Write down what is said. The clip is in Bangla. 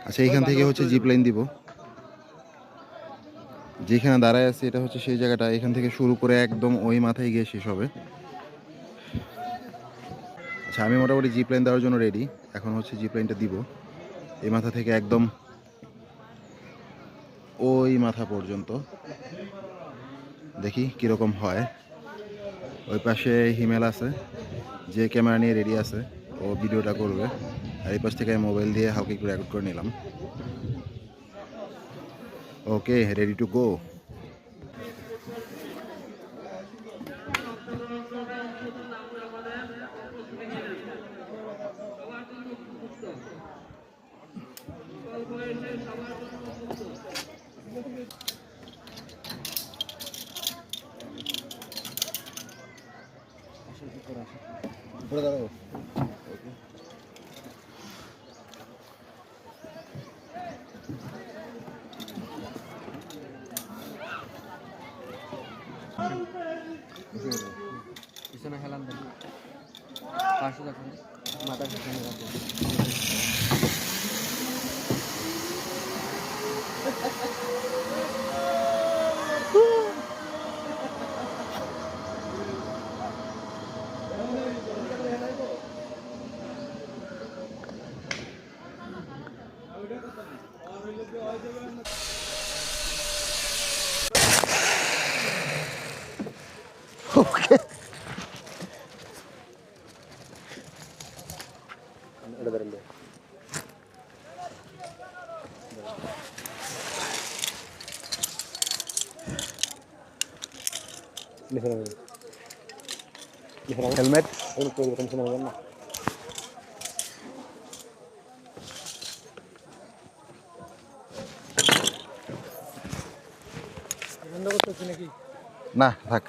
আচ্ছা, এইখান থেকে হচ্ছে জিপ লাইন দিব। যেখানে দাঁড়ায় আছি এটা হচ্ছে সেই জায়গাটা, এখান থেকে শুরু করে একদম ওই মাথায় গিয়ে শেষ হবে। আচ্ছা, আমি মোটামুটি জিপ লাইন দেওয়ার জন্য রেডি। এখন হচ্ছে জিপ লাইনটা দিব এই মাথা থেকে একদম ওই মাথা পর্যন্ত। দেখি কীরকম হয়। ওই পাশে হিমেল আছে, যে ক্যামেরা নিয়ে রেডি আছে, ও ভিডিওটা করবে। আর এই পাশ থেকে মোবাইল দিয়ে হালকা একটু রেকর্ড করে নিলাম। ওকে, রেডি টু গো। পিছনে হেলান দেন, পাশে দেখুন, মাথা পিছনে রাখুন। ওকে, এটা ধরেন দে। হেলমেট। না বন্ধ করতেছি নাকি? না, থাক।